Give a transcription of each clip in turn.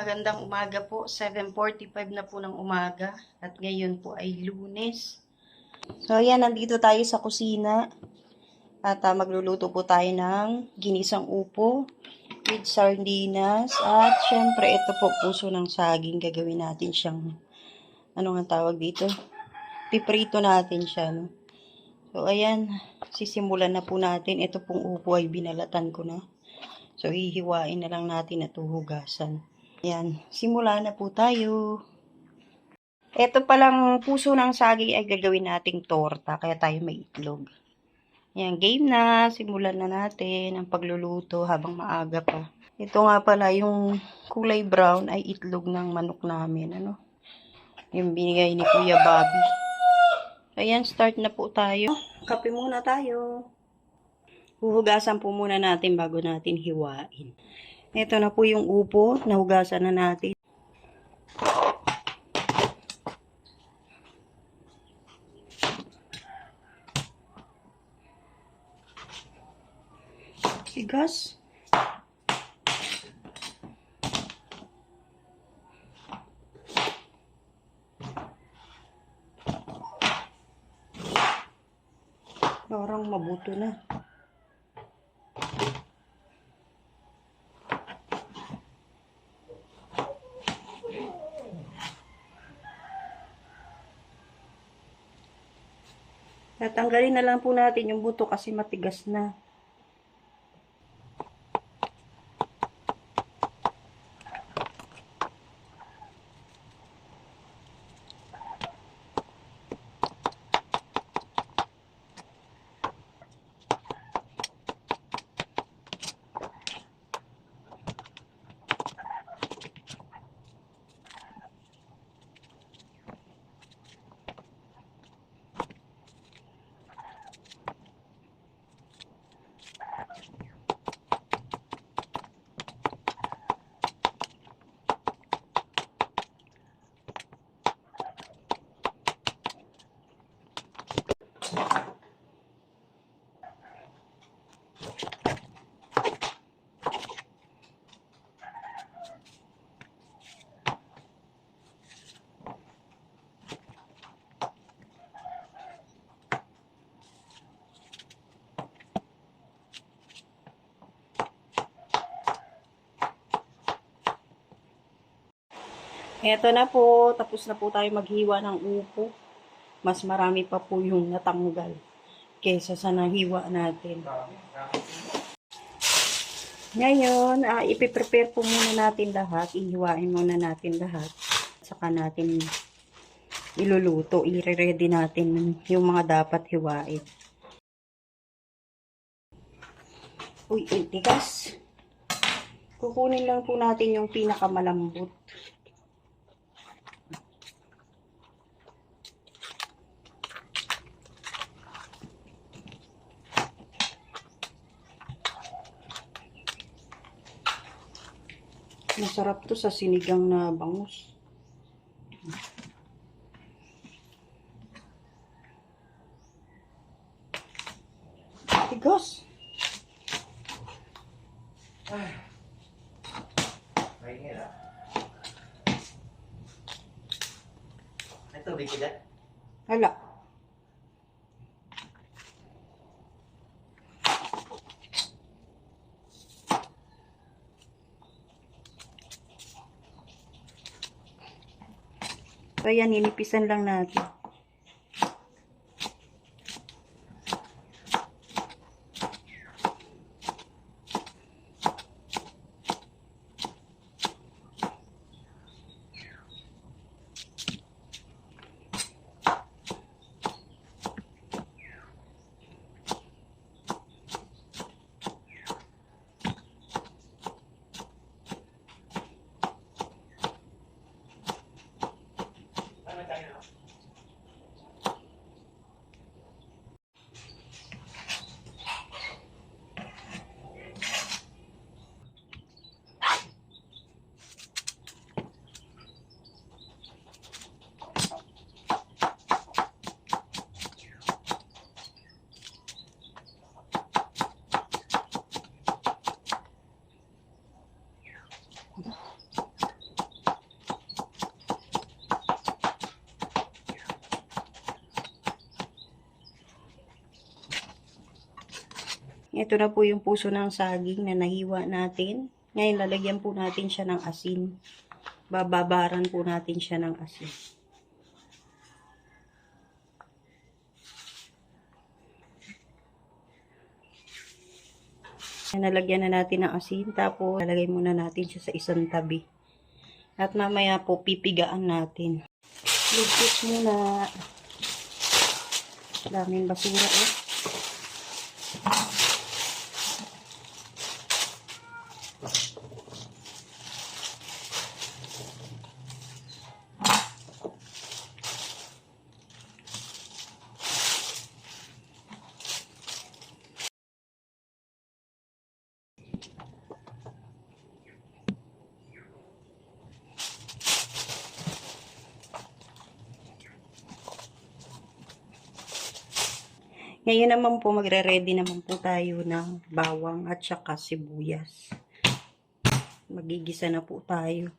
Magandang umaga po, 7:45 na po ng umaga at ngayon po ay Lunes. So ayan, nandito tayo sa kusina at magluluto po tayo ng ginisang upo with sardinas at syempre ito po puso ng saging. Gagawin natin siyang, ano nga tawag dito? Piprito natin siya, no? So ayan, sisimulan na po natin. Ito pong upo ay binalatan ko na. So hihiwain na lang natin at huhugasan. Ayan, simula na po tayo. Ito palang puso ng saging ay gagawin nating torta, kaya tayo may itlog. Ayan, game na. Simulan na natin ang pagluluto habang maaga pa. Ito nga pala, yung kulay brown ay itlog ng manok namin. Ano? Yung binigay ni Kuya Bobby. Ayan, start na po tayo. Kape muna tayo. Huhugasan po muna natin bago natin hiwain. Ito na po yung upo. Nahugasan na natin. Sigas. Parang mabuto na. Tatanggalin na lang po natin yung buto kasi matigas na. Eto na po, tapos na po tayo maghiwa ng upo. Mas marami pa po yung natanggal kaysa sa nahiwa natin. Ngayon, ipiprepare po muna natin lahat. Ihiwain muna natin lahat. Saka natin iluluto. I-ready natin yung mga dapat hiwain. Uy, tigas. Kukunin lang po natin yung pinakamalambot. Masarap to sa sinigang na bangus. Tigas. Ito, bigila. Hala. So, ayan, inipisan lang natin. Ito na po yung puso ng saging na nahiwa natin. Ngayon, lalagyan po natin siya ng asin. Bababaran po natin siya ng asin. Nalagyan na natin ng asin. Tapos, lalagay muna natin siya sa isang tabi. At mamaya po, pipigaan natin. Lugpos muna. Daming basura eh. Ngayon naman po, magre-ready naman po tayo ng bawang at saka sibuyas. Magigisa na po tayo.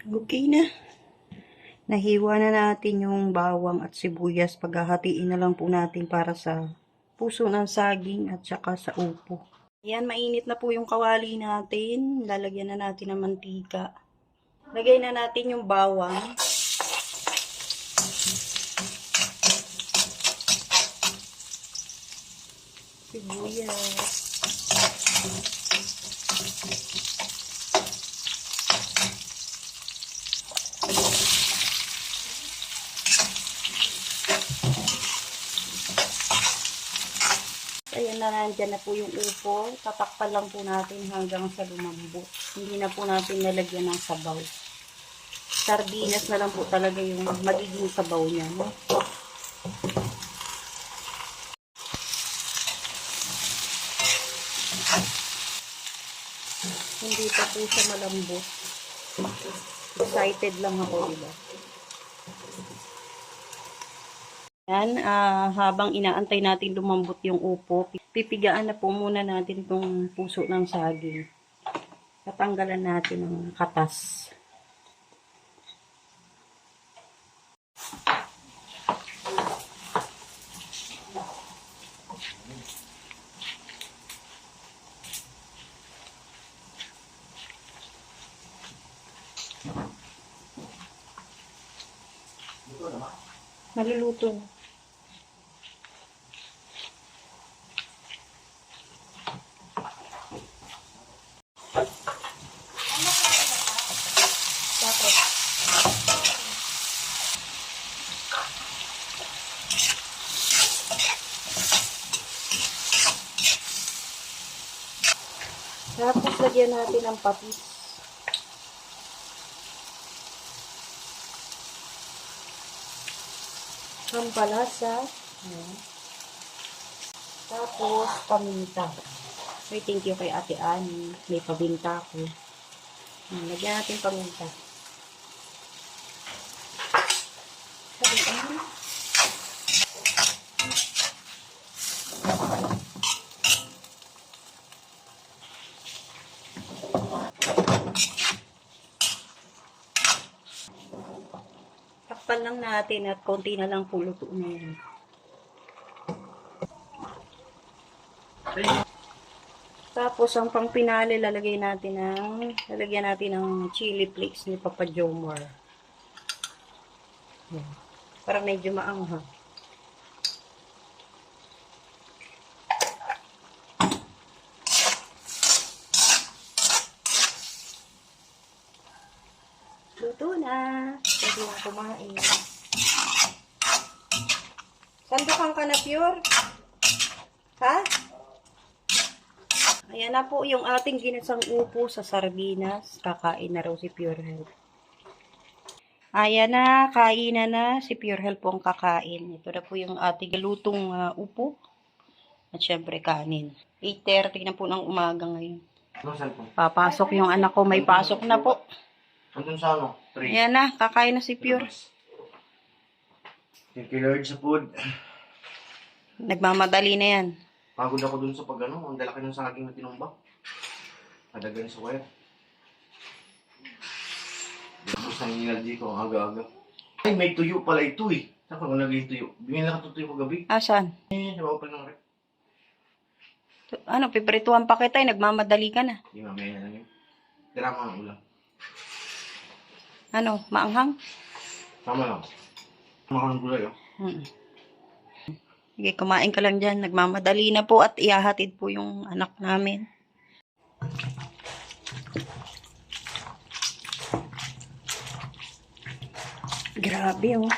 Okay na. Nahiwa na natin yung bawang at sibuyas. Paghahatiin na lang po natin para sa puso ng saging at saka sa upo. Ayan, mainit na po yung kawali natin. Lalagyan na natin ng mantika. Lagay na natin yung bawang. Sibuyas. Ayan na, nandyan na po yung upo. Tatakpan lang po natin hanggang sa lumambot. Hindi na po natin nalagyan ng sabaw. Sardinas na lang po talaga yung magiging sabaw niya. No? Hindi pa po siya malambot. Excited lang ako, diba? Yan, habang inaantay natin lumambot yung upo, pipigaan na po muna natin itong puso ng saging. Tatanggalan natin ang katas. Maluluto. Tapos lagyan natin ng patis. Pampalasa. Tapos paminta. May thank you kay Ate Ani. May pabinta ko. Lagyan natin paminta. Sabi, takpan lang natin at konti na lang po luto na yan. Tapos ang pangpinali lalagyan natin ng chili flakes ni Papa Jomar. Para medyo maanghang. na. Pwede na kumain. Sandukan ka na, Pure? Ha? Ayan na po yung ating ginisang upo sa sardinas. Kakain na raw si Pure Health. Ayan na, kainan na. Si Pure Health po ang kakain. Ito na po yung ating lutong upo. At syempre kanin. 8:30 na po ng umaga ngayon. Anong cellphone? Papasok yung anak ko. May pasok na po. Andun sa ano? 3. Ayan na, kakain na si Pure. Thank you Lord sa food. Nagmamadali na yan. Pagod ako dun sa pag ano, ang dalaki ng saging na tinumbak. Kadagan sa wire. Tapos ang energy ko ang aga-aga. Ay, may tuyo pala ito eh. Saan ka naging tuyo? Binila ka tuyo kagabi. Asan? Eh, sa bawal pa ng rep. Ano, piprituhan pa kita eh. Nagmamadali ka na. Hindi, mamaya na lang yun. Drama ang ulam. Ano, maanghang? Tama lang. Makang gulay oh. Sige, kumain ka lang dyan. Nagmamadali na po at ihahatid po yung anak namin. Grabe oh.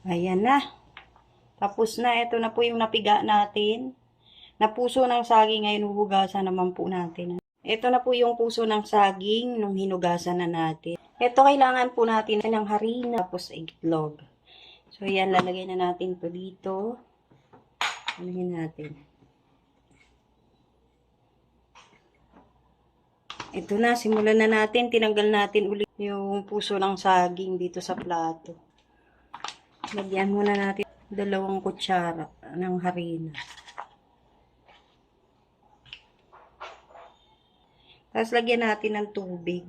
Ayan na. Tapos na. Ito na po yung napiga natin. Na puso ng saging. Ngayon huhugasan naman po natin. Ito na po yung puso ng saging nung hinugasan na natin. Ito kailangan po natin ng harina. Tapos itlog. So yan, lalagay na natin to dito. Lalagyan natin. Ito na, simulan na natin. Tinanggal natin ulit yung puso ng saging dito sa plato. Lagyan muna natin 2 kutsara ng harina. Tapos lagyan natin ng tubig.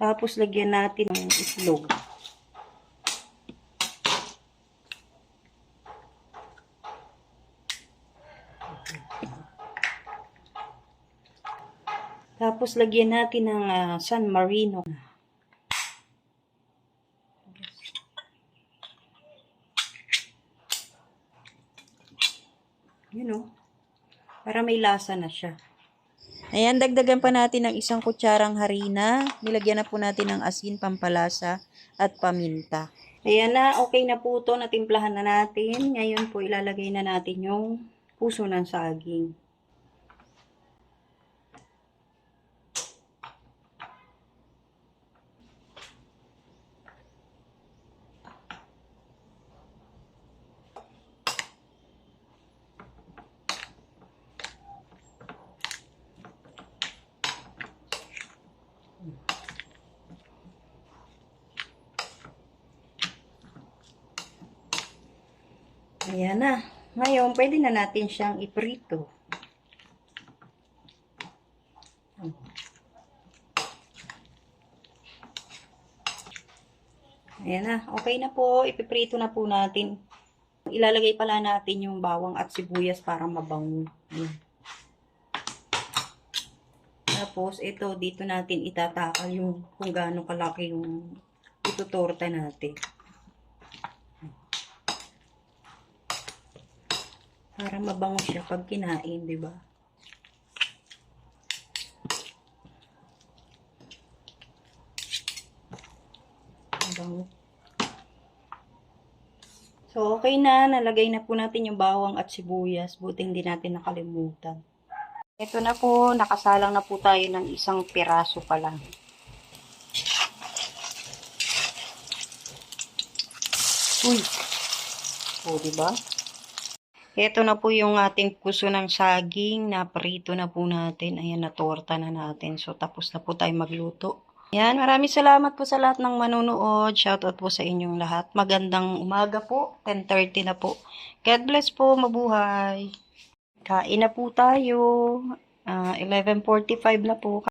Tapos lagyan natin ng itlog. Tapos lagyan natin ng San Marino. Yun o. Para may lasa na siya. Ayan, dagdagan pa natin ng 1 kutsarang harina. Nilagyan na po natin ng asin, pampalasa, at paminta. Ayan na, okay na po ito. Natimplahan na natin. Ngayon po ilalagay na natin yung puso ng saging. Ayan na. Ngayon, pwede na natin siyang iprito. Ayan na. Okay na po. Ipiprito na po natin. Ilalagay pala natin yung bawang at sibuyas para mabango. Ayan. Tapos, ito, dito natin itatakal yung kung gaano kalaki yung itutorta natin. Para mabango siya pag kinain, di ba? Mabango. So, okay na. Nalagay na po natin yung bawang at sibuyas. Buti hindi natin nakalimutan. Ito na po. Nakasalang na po tayo ng 1 piraso pa lang. Uy! O, diba? Ito na po yung ating puso ng saging na prito na po natin. Ayan, natorta na natin. So, tapos na po tayo magluto. Ayan, maraming salamat po sa lahat ng manunood. Shoutout po sa inyong lahat. Magandang umaga po. 10:30 na po. God bless po. Mabuhay. Kain na po tayo. 11:45 na po.